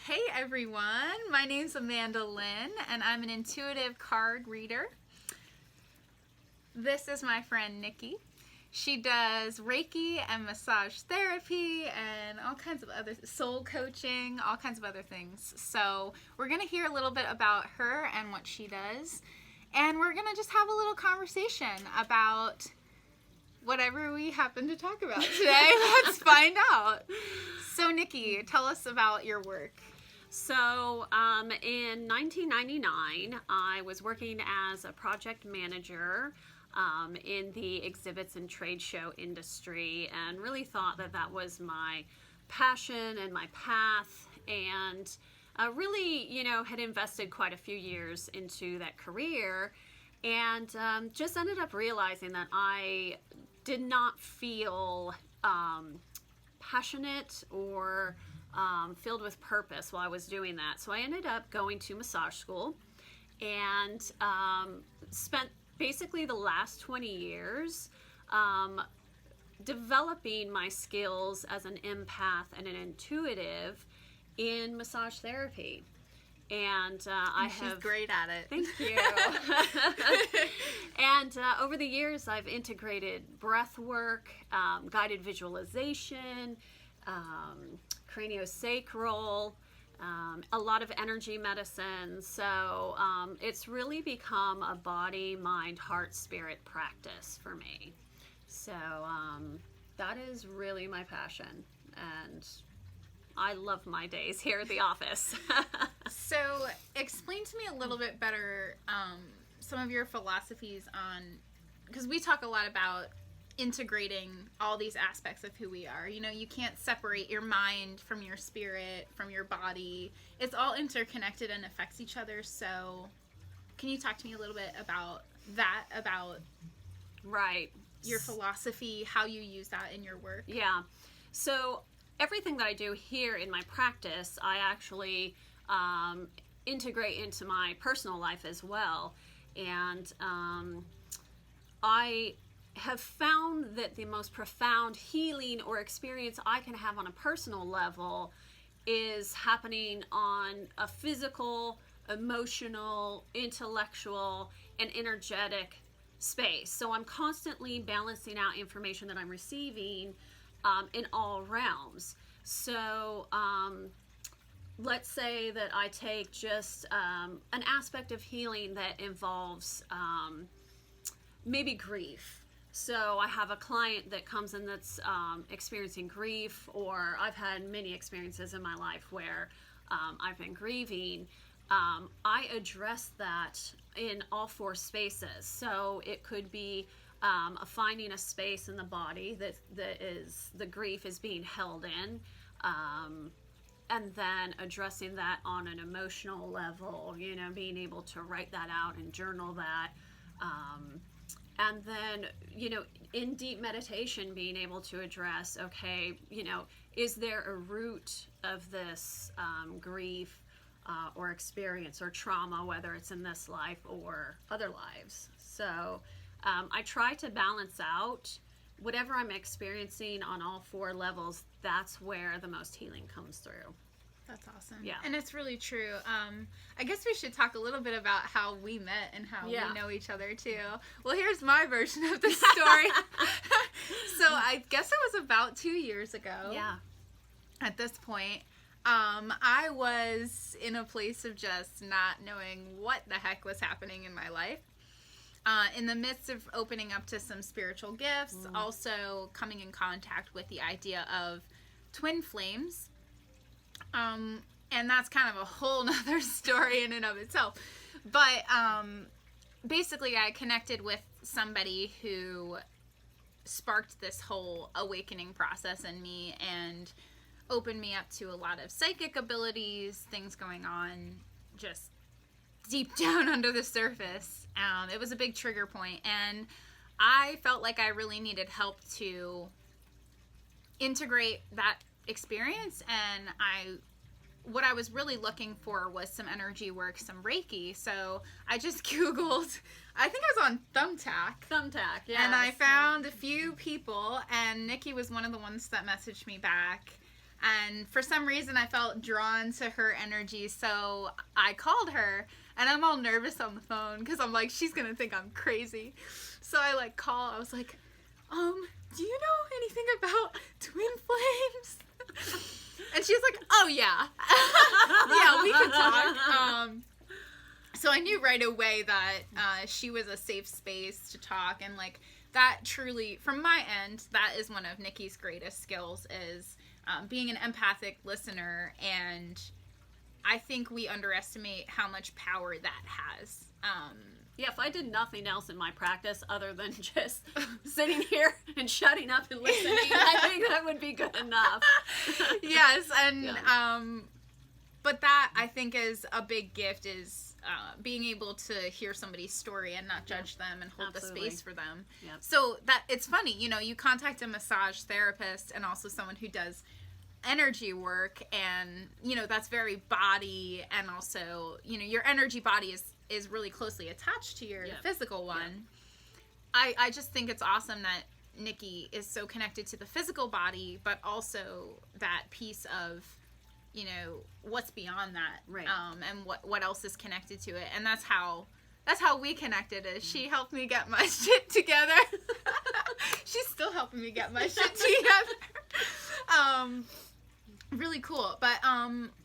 Hey everyone, my name's Amanda Lynn and I'm an intuitive card reader. This is my friend Nikki. She does Reiki and massage therapy and all kinds of other soul coaching, all kinds of other things. So we're going to hear a little bit about her and what she does. And we're going to just have a little conversation about whatever we happen to talk about today. Let's find out. So Nikki, tell us about your work. So in 1999, I was working as a project manager in the exhibits and trade show industry, and really thought that that was my passion and my path, and really, had invested quite a few years into that career, and just ended up realizing that I did not feel passionate or filled with purpose while I was doing that. So I ended up going to massage school and spent basically the last 20 years developing my skills as an empath and an intuitive in massage therapy. And She's great at it. Thank you. And over the years, I've integrated breath work, guided visualization, craniosacral, a lot of energy medicine. So it's really become a body, mind, heart, spirit practice for me. So that is really my passion. And I love my days here at the office. So explain to me a little bit better some of your philosophies on, because we talk a lot about integrating all these aspects of who we are. You can't separate your mind from your spirit, from your body. It's all interconnected and affects each other. So can you talk to me a little bit about that, about right, your philosophy, how you use that in your work? Yeah. So everything that I do here in my practice, I actually integrate into my personal life as well. And I have found that the most profound healing or experience I can have on a personal level is happening on a physical, emotional, intellectual, and energetic space. So I'm constantly balancing out information that I'm receiving in all realms. So let's say that I take just an aspect of healing that involves maybe grief. So I have a client that comes in that's experiencing grief, or I've had many experiences in my life where I've been grieving. I address that in all four spaces. So it could be finding a space in the body that is the grief is being held in, and then addressing that on an emotional level, being able to write that out and journal that. And then, in deep meditation, being able to address, okay, is there a root of this grief or experience or trauma, whether it's in this life or other lives? So I try to balance out whatever I'm experiencing on all four levels. That's where the most healing comes through. That's awesome. Yeah. And it's really true. I guess we should talk a little bit about how we met and how we know each other too. Well, here's my version of the story. So I guess it was about 2 years ago. Yeah. At this point, I was in a place of just not knowing what the heck was happening in my life. In the midst of opening up to some spiritual gifts, also coming in contact with the idea of twin flames. And that's kind of a whole nother story in and of itself. But basically I connected with somebody who sparked this whole awakening process in me and opened me up to a lot of psychic abilities, things going on just deep down under the surface. It was a big trigger point, and I felt like I really needed help to integrate that experience, and what I was really looking for was some energy work, some Reiki. So I just Googled, I think I was on Thumbtack, yes. And I found a few people, and Nikki was one of the ones that messaged me back. And for some reason, I felt drawn to her energy, so I called her, and I'm all nervous on the phone because I'm like, she's gonna think I'm crazy. So I like call. I was like, do you know anything about twin flames? And she's like, oh yeah, yeah, we can talk. So I knew right away that she was a safe space to talk, and like that truly, from my end, that is one of Nikki's greatest skills is being an empathic listener, and I think we underestimate how much power that has. Yeah, if I did nothing else in my practice other than just sitting here and shutting up and listening, I think that would be good enough. Yes, and but that I think is a big gift is being able to hear somebody's story and not judge them and hold Absolutely. the space for them. Yep. So that it's funny, you know, you contact a massage therapist and also someone who does energy work, and you know that's very body, and also you know your energy body is really closely attached to your physical one. I just think it's awesome that Nikki is so connected to the physical body, but also that piece of, you know, what's beyond that, right? And what else is connected to it, and that's how we connected. Is she helped me get my shit together. She's still helping me get my shit together. Really cool. But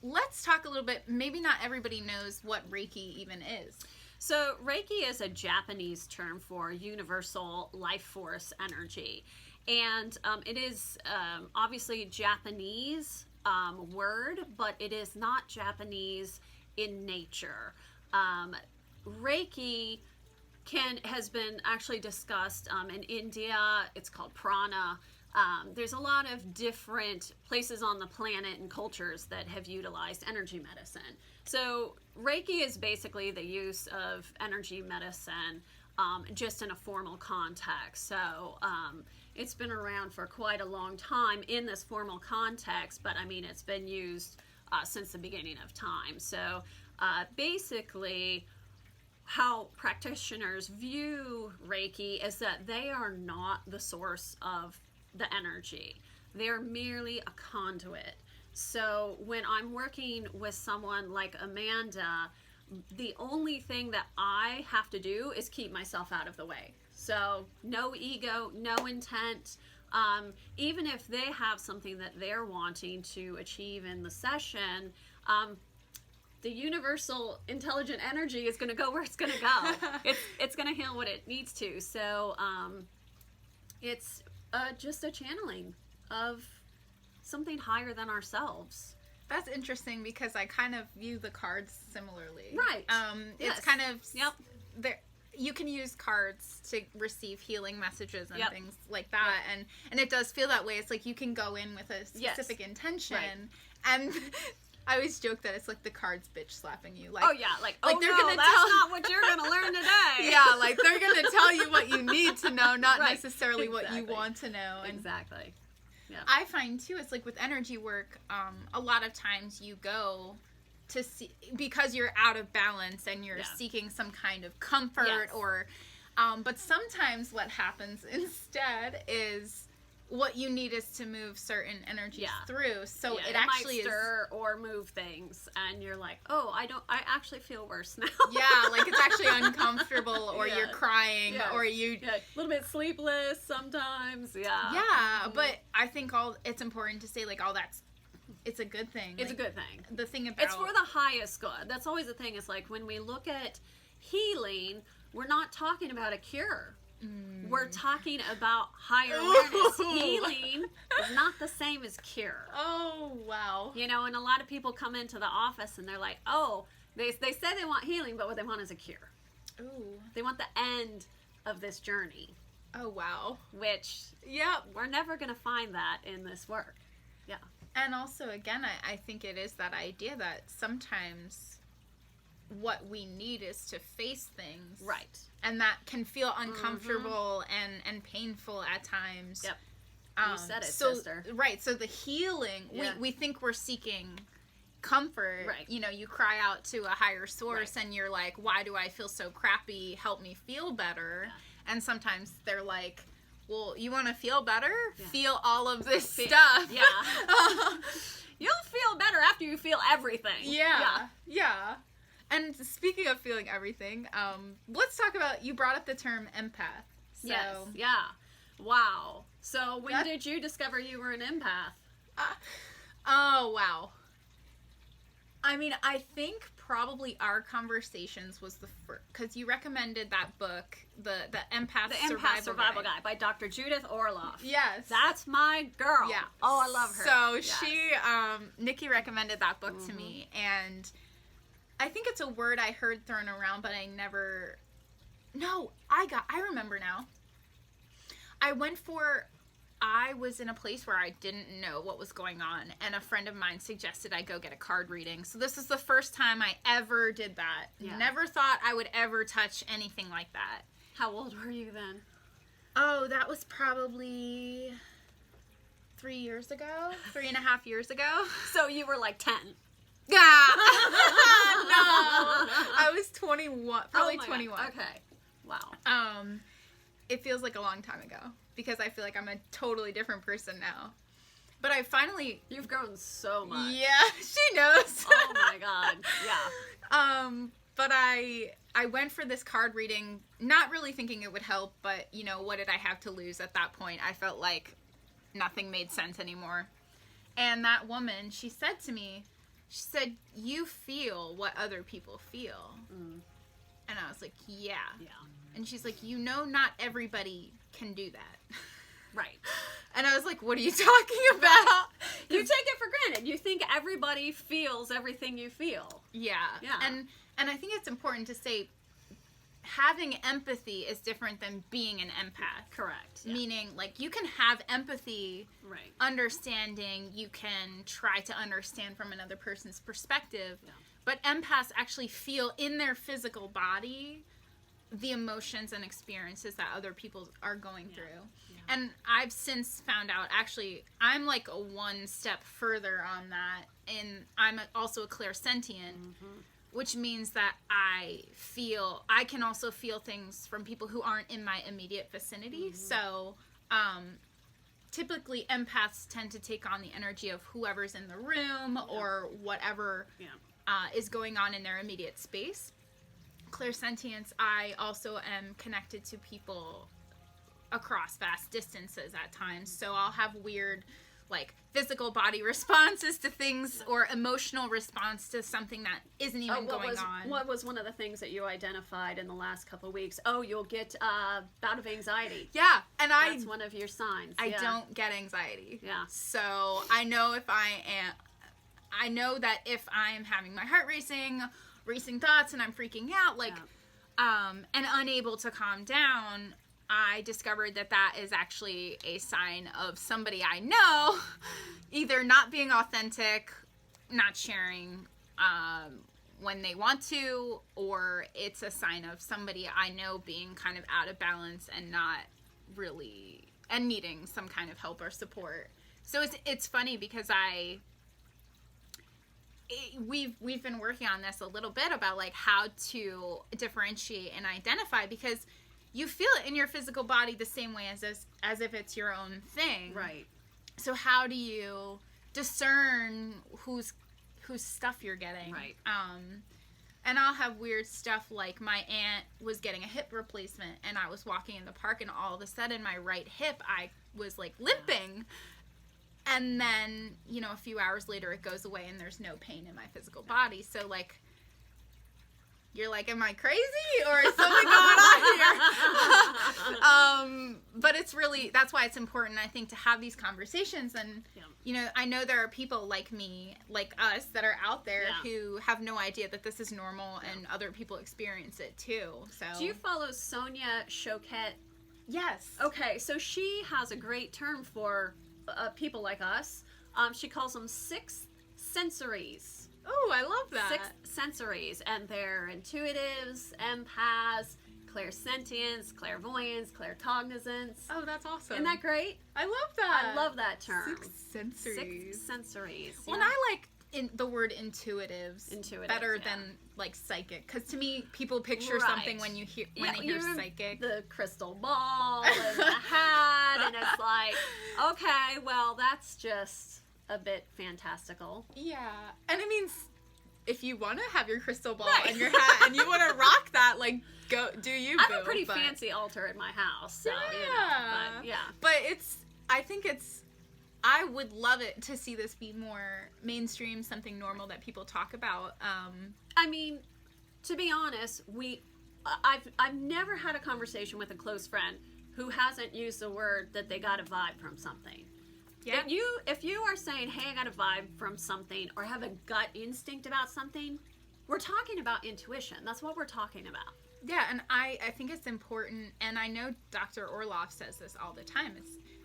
let's talk a little bit. Maybe not everybody knows what Reiki even is. So Reiki is a Japanese term for universal life force energy. And it is obviously a Japanese word, but it is not Japanese in nature. Reiki has been actually discussed in India. It's called prana. There's a lot of different places on the planet and cultures that have utilized energy medicine. So Reiki is basically the use of energy medicine just in a formal context. So it's been around for quite a long time in this formal context, but I mean it's been used since the beginning of time. So basically how practitioners view Reiki is that they are not the source of the energy. They're merely a conduit. So when I'm working with someone like Amanda, the only thing that I have to do is keep myself out of the way. So no ego, no intent. Even if they have something that they're wanting to achieve in the session, the universal intelligent energy is going to go where it's going to go. It's going to heal what it needs to. So it's just a channeling of something higher than ourselves. That's interesting because I kind of view the cards similarly. Right. It's kind of there. You can use cards to receive healing messages and things like that, and it does feel that way. It's like you can go in with a specific intention, and I always joke that it's like the cards bitch slapping you. Like, oh yeah, like they're gonna that's not what you're gonna learn today. Yeah, like they're gonna tell you what you need to know, not necessarily what you want to know. And exactly. Yeah. I find too, it's like with energy work, a lot of times you go to see, because you're out of balance and you're seeking some kind of comfort or, but sometimes what happens instead is what you need is to move certain energies through. So it actually might stir or move things, and you're like, oh, I actually feel worse now. Yeah, like it's actually uncomfortable, or you're crying, or you a little bit sleepless sometimes. Yeah, but I think it's important to say like all that's. It's a good thing. It's like, a good thing. The thing about it's for the highest good. That's always the thing. Is like when we look at healing, we're not talking about a cure. We're talking about higher awareness. Healing is not the same as cure. Oh, wow. You know, and a lot of people come into the office and they're like, oh, they say they want healing, but what they want is a cure. Ooh. They want the end of this journey. Oh, wow. Which, we're never going to find that in this work. Yeah. And also, again, I think it is that idea that sometimes what we need is to face things. Right. And that can feel uncomfortable and painful at times. Yep. You said it, sister. Right. So the healing, we think we're seeking comfort. Right. You know, you cry out to a higher source and you're like, why do I feel so crappy? Help me feel better. Yeah. And sometimes they're like, well, you want to feel better? Yeah. Feel all of this stuff. Yeah. You'll feel better after you feel everything. Yeah. And speaking of feeling everything, let's talk about, you brought up the term empath. So, yes. Yeah. Wow. So when did you discover you were an empath? Oh, wow. I mean, I think probably our conversations was the first, because you recommended that book, the Empath Survival Guide by Dr. Judith Orloff. Yes. That's my girl. Yeah. Oh, I love her. So yes. Nikki recommended that book to me, and I think it's a word I heard thrown around, but I remember now. I was in a place where I didn't know what was going on, and a friend of mine suggested I go get a card reading. So this is the first time I ever did that. Yeah. Never thought I would ever touch anything like that. How old were you then? Oh, that was probably 3 years ago, 3.5 years ago. So you were like 10. Yeah. No. I was 21, probably 21. God. Okay. Wow. It feels like a long time ago because I feel like I'm a totally different person now. But I finally... You've grown so much. Yeah, she knows. Oh my God. Yeah. But I went for this card reading, not really thinking it would help, but, you know, what did I have to lose at that point? I felt like nothing made sense anymore. And that woman, she said to me, she said, you feel what other people feel. Mm. And I was like, yeah. Yeah. And she's like, you know, not everybody can do that. Right. And I was like, what are you talking about? You take it for granted. You think everybody feels everything you feel. Yeah. Yeah. And I think it's important to say having empathy is different than being an empath. Correct. Yeah. Meaning, like, you can have empathy, right, understanding, you can try to understand from another person's perspective, yeah, but empaths actually feel in their physical body the emotions and experiences that other people are going through. Yeah. And I've since found out, actually, I'm like a one step further on that, and I'm also a clairsentient, which means that I can also feel things from people who aren't in my immediate vicinity. So, typically empaths tend to take on the energy of whoever's in the room or whatever is going on in their immediate space. Clairsentience, I also am connected to people across vast distances at times. So I'll have weird, like, physical body responses to things or emotional response to something that isn't even going on. What was one of the things that you identified in the last couple of weeks? Oh, you'll get a bout of anxiety. Yeah, and that's one of your signs. I don't get anxiety. Yeah. So I know that if I am having my heart racing thoughts and I'm freaking out, like, and unable to calm down, I discovered that is actually a sign of somebody I know either not being authentic, not sharing when they want to, or it's a sign of somebody I know being kind of out of balance and not really, and needing some kind of help or support. So it's funny because we've been working on this a little bit about, like, how to differentiate and identify, because you feel it in your physical body the same way as if it's your own thing. Right. So how do you discern whose stuff you're getting? Right. And I'll have weird stuff, like my aunt was getting a hip replacement, and I was walking in the park, and all of a sudden my right hip, I was, like, limping. And then, you know, a few hours later it goes away and there's no pain in my physical body. So, like, you're like, am I crazy? Or is something going on here? But it's really, that's why it's important, I think, to have these conversations. And, you know, I know there are people like me, like us, that are out there who have no idea that this is normal and other people experience it too. So, do you follow Sonia Choquette? Yes. Okay, so she has a great term for people like us. She calls them sixth sensories. Oh, I love that. Sixth sensories, and they're intuitives, empaths, clairsentience, clairvoyance, claircognizance. Oh, that's awesome. Isn't that great? I love that. I love that term. Sixth sensories. Sixth sensories. Well, and I like the word intuitives better than, like, psychic, because to me people picture something when you hear psychic, the crystal ball and the hat like, okay, well, that's just a bit fantastical. Yeah. And I mean, if you want to have your crystal ball Right. and your hat and you want to rock that, like, go do you, I boo. have a pretty but, fancy altar in my house, so, yeah. but, yeah. But I would love it to see this be more mainstream, something normal that people talk about. I mean, to be honest, I've never had a conversation with a close friend who hasn't used the word that they got a vibe from something. Yeah. If you are saying, hey, I got a vibe from something, or have a gut instinct about something, we're talking about intuition. That's what we're talking about. Yeah, and I think it's important, and I know Dr. Orloff says this all the time.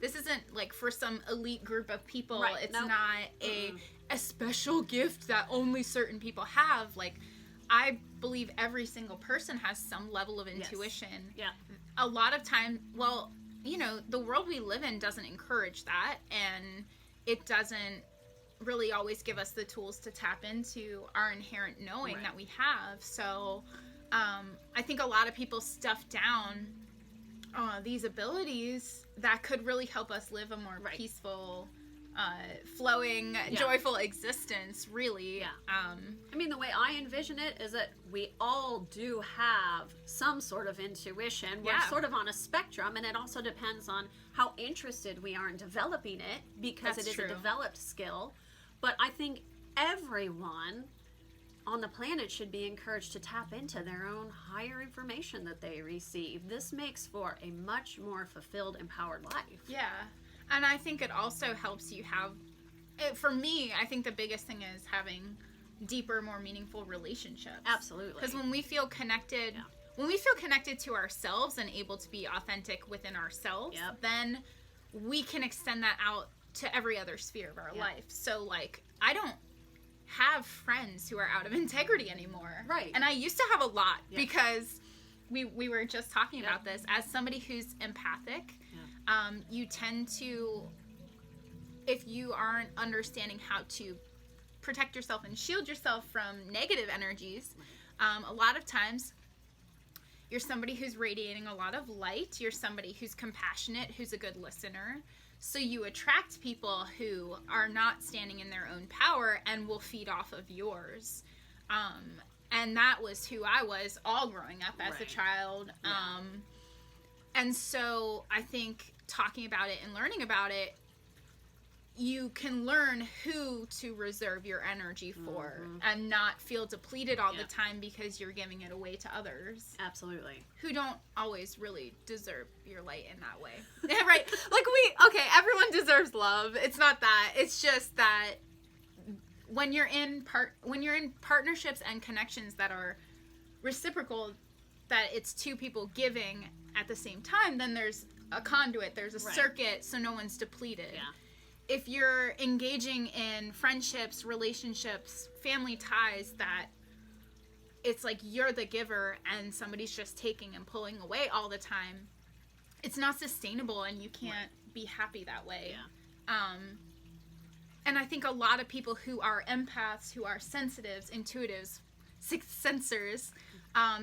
This isn't like for some elite group of people. Right. It's Nope. not a special gift that only certain people have. Like, I believe every single person has some level of intuition. Yeah. A lot of time, well, you know, the world we live in doesn't encourage that, and it doesn't really always give us the tools to tap into our inherent knowing Right. that we have. So I think a lot of people stuff down these abilities that could really help us live a more Right. peaceful, flowing, Yeah. joyful existence, really. Yeah. I mean, the way I envision it is that we all do have some sort of intuition. We're Yeah. sort of on a spectrum, and it also depends on how interested we are in developing it, because That's it is true. a developed skill. But I think everyone on the planet should be encouraged to tap into their own higher information that they receive. This makes for a much more fulfilled, empowered life. Yeah. And I think it also helps you have, for me, I think the biggest thing is having deeper, more meaningful relationships. Absolutely. Because when we feel connected, Yeah. when we feel connected to ourselves and able to be authentic within ourselves, Yep. then we can extend that out to every other sphere of our Yep. life. So, like, I don't have friends who are out of integrity anymore. Right. And I used to have a lot Yep. because we were just talking Yep. about this. As somebody who's empathic, you tend to, if you aren't understanding how to protect yourself and shield yourself from negative energies, a lot of times you're somebody who's radiating a lot of light. You're somebody who's compassionate, who's a good listener. So you attract people who are not standing in their own power and will feed off of yours. And that was who I was all growing up as a Right. child. Yeah. And so I think talking about it and learning about it, you can learn who to reserve your energy for and not feel depleted all the Yeah. time because you're giving it away to others Absolutely. who don't always really deserve your light in that way. Right? Like everyone deserves love. It's not that. It's just that when you're in partnerships and connections that are reciprocal, that it's two people giving at the same time, then there's a conduit, there's a Right. circuit, so no one's depleted. Yeah. If you're engaging in friendships, relationships, family ties that it's like you're the giver and somebody's just taking and pulling away all the time, it's not sustainable and you can't be happy that way. Yeah. And I think a lot of people who are empaths, who are sensitives, intuitives, sixth sensors,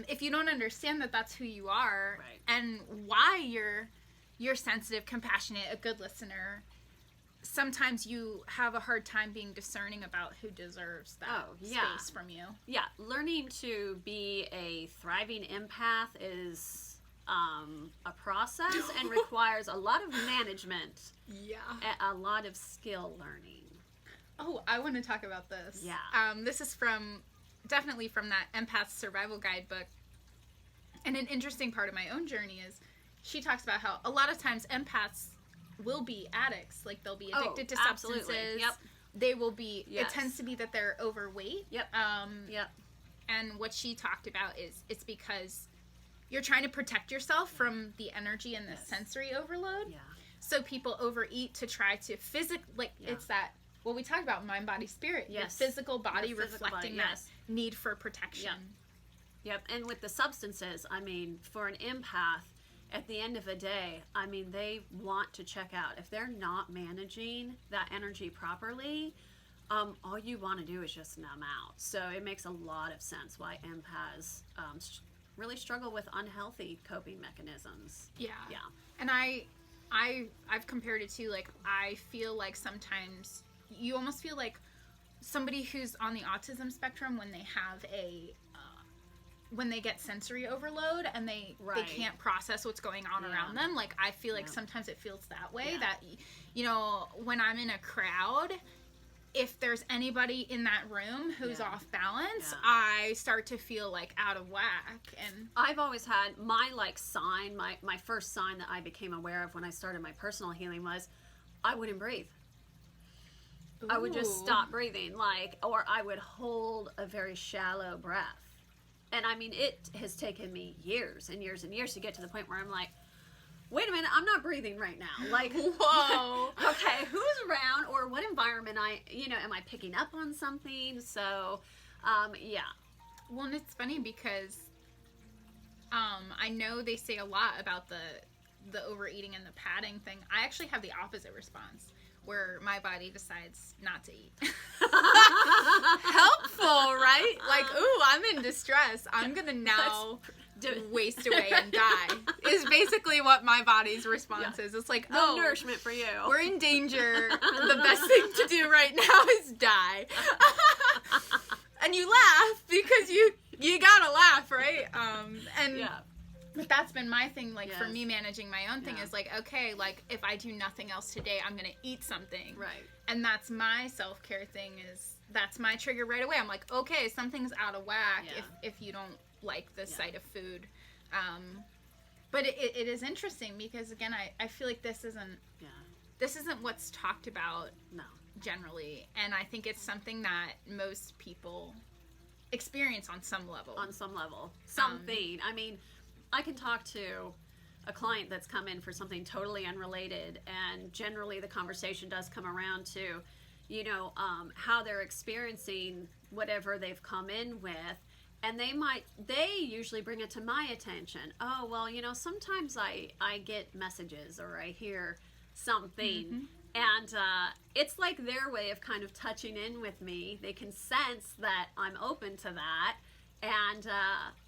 if you don't understand that that's who you are Right. and why you're sensitive, compassionate, a good listener, sometimes you have a hard time being discerning about who deserves that space from you. Yeah, learning to be a thriving empath is a process and requires a lot of management, Yeah. a lot of skill learning. Oh, I want to talk about this. Yeah. This is definitely from that Empath Survival Guide book. And an interesting part of my own journey is she talks about how a lot of times empaths will be addicts. Like, they'll be addicted to substances. Absolutely. Yep. They will be, Yes. it tends to be that they're overweight. Yep. Yep. And what she talked about is it's because you're trying to protect yourself from the energy and the sensory overload. Yeah. So people overeat to try to it's that, what we talk about, mind, body, spirit. Yes. Your physical body Your physical reflecting body, that yes. need for protection. Yep. And with the substances, I mean, for an empath, at the end of the day, I mean, they want to check out. If they're not managing that energy properly, all you want to do is just numb out. So it makes a lot of sense why empaths really struggle with unhealthy coping mechanisms. Yeah. Yeah. And I I've compared it to, like, I feel like sometimes you almost feel like somebody who's on the autism spectrum when they have when they get sensory overload and they can't process what's going on around them. Like, I feel like sometimes it feels that way, that, you know, when I'm in a crowd, if there's anybody in that room who's off balance, I start to feel, like, out of whack. And I've always had my, like, sign, my first sign that I became aware of when I started my personal healing was I wouldn't breathe. Ooh. I would just stop breathing, like, or I would hold a very shallow breath. And I mean, it has taken me years and years and years to get to the point where I'm like, wait a minute, I'm not breathing right now. Like, whoa. Okay, who's around, or what environment am I picking up on something? So, yeah. Well, and it's funny because I know they say a lot about the overeating and the padding thing. I actually have the opposite response, where my body decides not to eat. Helpful, right? Like, ooh, I'm in distress. I'm gonna now waste away and die. Is basically what my body's response is. It's like, no nourishment for you. We're in danger. The best thing to do right now is die. And you laugh because you gotta laugh, right? But that's been my thing, like, for me managing my own thing is, like, okay, like, if I do nothing else today, I'm going to eat something. Right. And that's my self-care thing that's my trigger right away. I'm like, okay, something's out of whack if you don't like the sight of food. But it is interesting because, again, I feel like this isn't what's talked about generally. And I think it's something that most people experience on some level. Something. I mean, I can talk to a client that's come in for something totally unrelated, and generally the conversation does come around to, how they're experiencing whatever they've come in with, and they usually bring it to my attention. Oh, well, sometimes I get messages or I hear something, and it's like their way of kind of touching in with me. They can sense that I'm open to that. And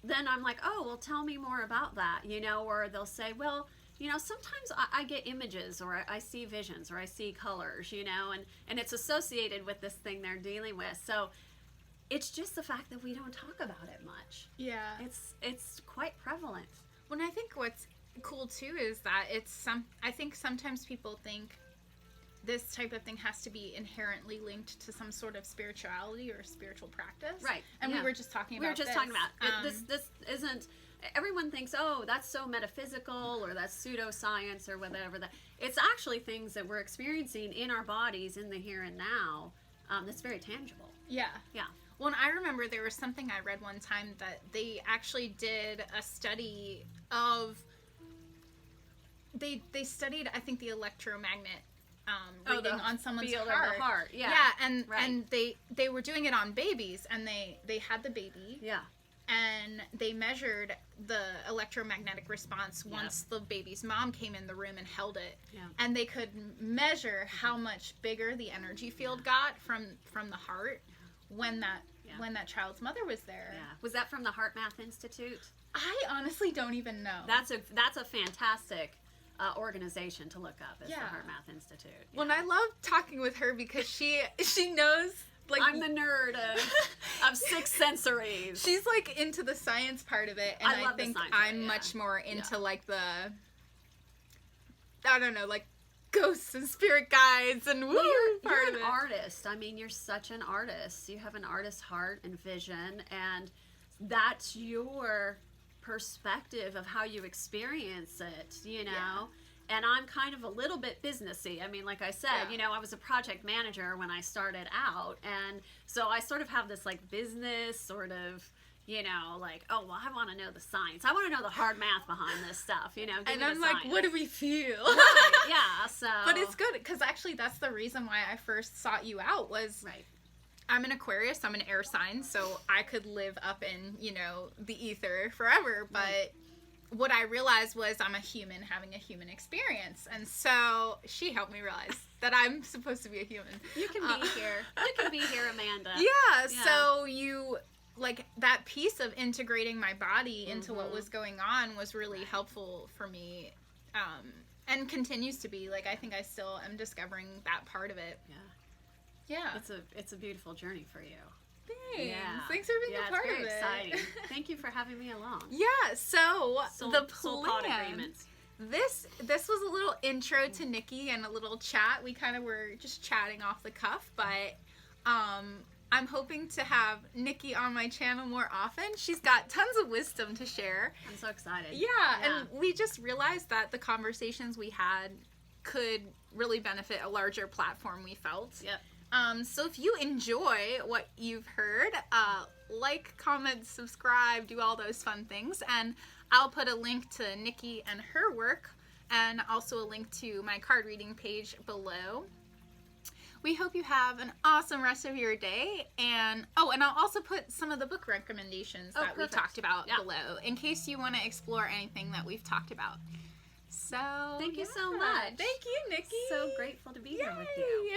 then I'm like, oh, well, tell me more about that, or they'll say, well, sometimes I get images, or I see visions, or I see colors, and it's associated with this thing they're dealing with. So it's just the fact that we don't talk about it much. Yeah. It's quite prevalent. Well, I think what's cool, too, is that I think sometimes people think this type of thing has to be inherently linked to some sort of spirituality or spiritual practice. Right. And we were just talking about this isn't, everyone thinks, oh, that's so metaphysical, or that's pseudoscience, or whatever. It's actually things that we're experiencing in our bodies in the here and now that's very tangible. Yeah. Yeah. Well, and I remember there was something I read one time that they actually did a study of, they studied, I think, the electromagnet reading on someone's heart. Yeah, and they were doing it on babies, and they had the baby. Yeah. And they measured the electromagnetic response once the baby's mom came in the room and held it. Yeah. And they could measure how much bigger the energy field got from the heart when that child's mother was there. Yeah. Was that from the Heart Math Institute? I honestly don't even know. That's a fantastic organization to look up, is the Heart Math Institute. Yeah. Well, and I love talking with her because she knows, like, I'm the nerd of six sensories. She's like into the science part of it, and I think I'm much more into like the, I don't know, like ghosts and spirit guides and you're an artist. I mean, you're such an artist. You have an artist's heart and vision, and that's your perspective of how you experience it, and I'm kind of a little bit businessy. I mean, like I said, I was a project manager when I started out, and so I sort of have this like business sort of, like, oh, well, I want to know the science. I want to know the hard math behind this stuff, and I'm like, science. what do we feel? Right, yeah, so. But it's good, because actually that's the reason why I first sought you out was, I'm an Aquarius, I'm an air sign, so I could live up in, the ether forever, but what I realized was I'm a human having a human experience, and so she helped me realize that I'm supposed to be a human. You can be here. You can be here, Amanda. Yeah, so you, like, that piece of integrating my body into what was going on was really helpful for me, And continues to be. Like, I think I still am discovering that part of it. Yeah. It's a beautiful journey for you. Thanks. Yeah. Thanks for being a part it's very of it. exciting. Thank you for having me along. Yeah, so the soul pod plan. agreements. This was a little intro to Nikki and a little chat. We kind of were just chatting off the cuff, but I'm hoping to have Nikki on my channel more often. She's got tons of wisdom to share. I'm so excited. Yeah, and we just realized that the conversations we had could really benefit a larger platform, we felt. Yep. So if you enjoy what you've heard, like, comment, subscribe, do all those fun things. And I'll put a link to Nikki and her work, and also a link to my card reading page below. We hope you have an awesome rest of your day. And and I'll also put some of the book recommendations that we talked about below, in case you want to explore anything that we've talked about. So thank you so much. Thank you, Nikki. So grateful to be here with you.